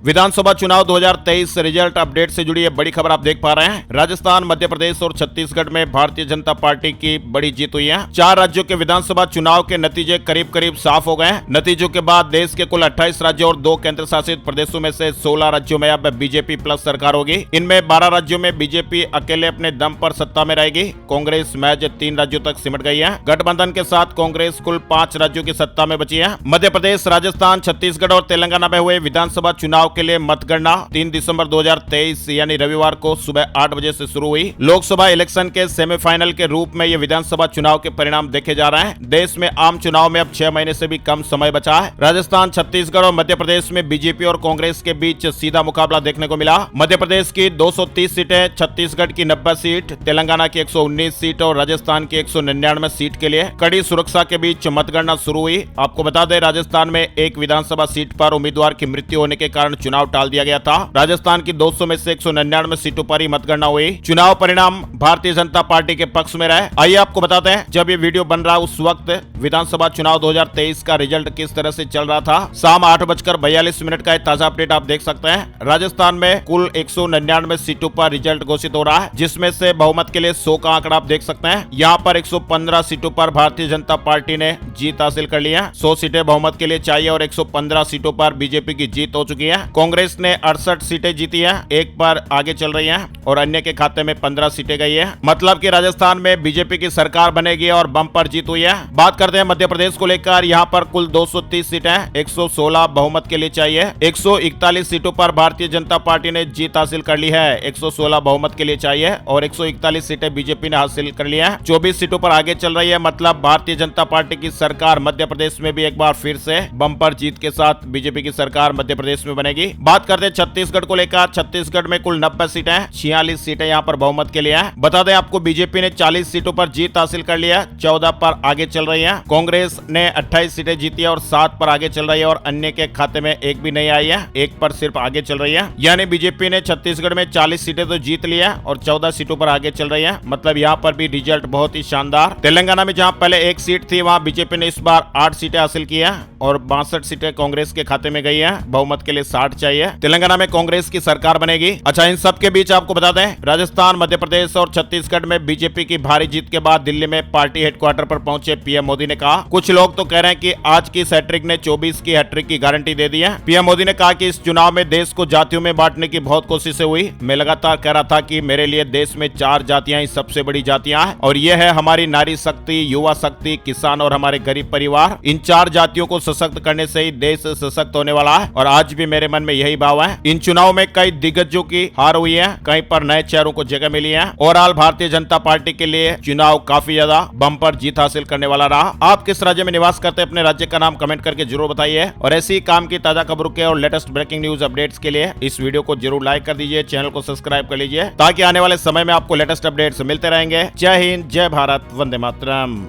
विधानसभा चुनाव 2023 result update से जुड़ी ये बड़ी खबर आप देख पा रहे हैं। राजस्थान, मध्य प्रदेश और छत्तीसगढ़ में भारतीय जनता पार्टी की बड़ी जीत हुई है। 4 राज्यों के विधानसभा चुनाव के नतीजे करीब करीब साफ हो गए हैं। नतीजों के बाद देश के कुल 28 राज्यों और 2 केंद्र शासित प्रदेशों में से 16 राज्यों में अब बीजेपी प्लस सरकार होगी। इनमें 12 राज्यों में बीजेपी अकेले अपने दम पर सत्ता में रहेगी। कांग्रेस महज 3 राज्यों तक सिमट गई है। गठबंधन के साथ कांग्रेस कुल 5 राज्यों की सत्ता में बची है। मध्य प्रदेश, राजस्थान, छत्तीसगढ़ और तेलंगाना में हुए विधानसभा चुनाव के लिए मतगणना 3 दिसंबर 2023 यानी रविवार को सुबह 8 बजे से शुरू हुई। लोकसभा इलेक्शन के सेमीफाइनल के रूप में ये विधानसभा चुनाव के परिणाम देखे जा रहे हैं। देश में आम चुनाव में अब 6 महीने से भी कम समय बचा है। राजस्थान, छत्तीसगढ़ और मध्य प्रदेश में बीजेपी और कांग्रेस के बीच सीधा मुकाबला देखने को मिला। मध्य प्रदेश की 230 सीटें, छत्तीसगढ़ की 90 सीट, तेलंगाना की 119 सीट और राजस्थान की 199 सीट के लिए कड़ी सुरक्षा के बीच मतगणना शुरू हुई। आपको बता दें, राजस्थान में एक विधानसभा सीट पर उम्मीदवार की मृत्यु होने के कारण चुनाव टाल दिया गया था। राजस्थान की 200 में से 199 सीटों पर ही मतगणना हुई। चुनाव परिणाम भारतीय जनता पार्टी के पक्ष में रहे। आइए आपको बताते हैं, जब ये वीडियो बन रहा उस वक्त विधानसभा चुनाव 2023 का रिजल्ट किस तरह से चल रहा था। शाम 8:42 का ताजा अपडेट आप देख सकते हैं। राजस्थान में कुल 199 सीटों पर रिजल्ट घोषित हो रहा है, जिसमें से बहुमत के लिए 100 का आंकड़ा आप देख सकते हैं। यहाँ पर 115 सीटों पर भारतीय जनता पार्टी ने जीत हासिल कर ली है। 100 सीटें बहुमत के लिए चाहिए और 115 सीटों पर बीजेपी की जीत हो चुकी है। कांग्रेस ने 68 सीटें जीती है, एक पर आगे चल रही है और अन्य के खाते में 15 सीटें गई है। मतलब कि राजस्थान में बीजेपी की सरकार बनेगी और बम्पर जीत हुई है। बात करते हैं मध्य प्रदेश को लेकर। यहाँ पर कुल 230 सीटें, 116 बहुमत के लिए चाहिए। 141 सीटों पर भारतीय जनता पार्टी ने जीत हासिल कर ली है। 116 बहुमत के लिए चाहिए और 141 सीटें बीजेपी ने हासिल कर ली है। 24 सीटों पर आगे चल रही है। मतलब भारतीय जनता पार्टी की सरकार मध्य प्रदेश में भी एक बार फिर से बम्पर जीत के साथ बीजेपी की सरकार मध्य प्रदेश में बनेगी। बात करते हैं छत्तीसगढ़ को लेकर। छत्तीसगढ़ में कुल 90 सीटें, 46 सीटें यहाँ पर बहुमत के लिए है। बता दें आपको, बीजेपी ने 40 सीटों पर जीत हासिल कर लिया, 14 पर आगे चल रही है। कांग्रेस ने 28 सीटें जीती है और 7 पर आगे चल रही है और अन्य के खाते में एक भी नहीं आई है, एक पर सिर्फ आगे चल रही है। यानी बीजेपी ने छत्तीसगढ़ में 40 सीटें तो जीत ली है और 14 सीटों पर आगे चल रही है। मतलब यहाँ पर भी रिजल्ट बहुत ही शानदार। तेलंगाना में जहाँ पहले 1 सीट थी, वहाँ बीजेपी ने इस बार 8 सीटें हासिल की है और 62 सीटें कांग्रेस के खाते में गई है। बहुमत के लिए 60 चाहिए। तेलंगाना में कांग्रेस की सरकार बनेगी। अच्छा, इन सब के बीच आपको बता दें, राजस्थान, मध्य प्रदेश और छत्तीसगढ़ में बीजेपी की भारी जीत के बाद दिल्ली में पार्टी हेडक्वार्टर पर पहुंचे पीएम मोदी ने कहा, कुछ लोग तो कह रहे हैं कि आज की इस हैट्रिक ने 24 की हैट्रिक की गारंटी दे दी है। पीएम मोदी ने कहा कि इस चुनाव में देश को जातियों में बांटने की बहुत कोशिशें हुई। मैं लगातार कह रहा था कि मेरे लिए देश में 4 जातियां ही सबसे बड़ी जातियां हैं और ये है हमारी नारी शक्ति, युवा शक्ति, किसान और हमारे गरीब परिवार। इन 4 जातियों को सशक्त करने से ही देश सशक्त होने वाला है और आज भी मेरे मन में यही भाव है। इन चुनाव में कई दिग्गजों की हार हुई है, कहीं पर नए चेहरों को जगह मिली है। ओवरऑल भारतीय जनता पार्टी के लिए चुनाव काफी ज्यादा बम्पर जीत हासिल करने वाला रहा। आप किस राज्य में निवास करते हैं, अपने राज्य का नाम कमेंट करके जरूर बताइए और ऐसी ही काम की ताजा खबरों के और लेटेस्ट ब्रेकिंग न्यूज अपडेट्स के लिए इस वीडियो को जरूर लाइक कर दीजिए, चैनल को सब्सक्राइब कर लीजिए ताकि आने वाले समय में आपको लेटेस्ट अपडेट्स मिलते रहेंगे। जय हिंद, जय भारत, वंदे मातरम।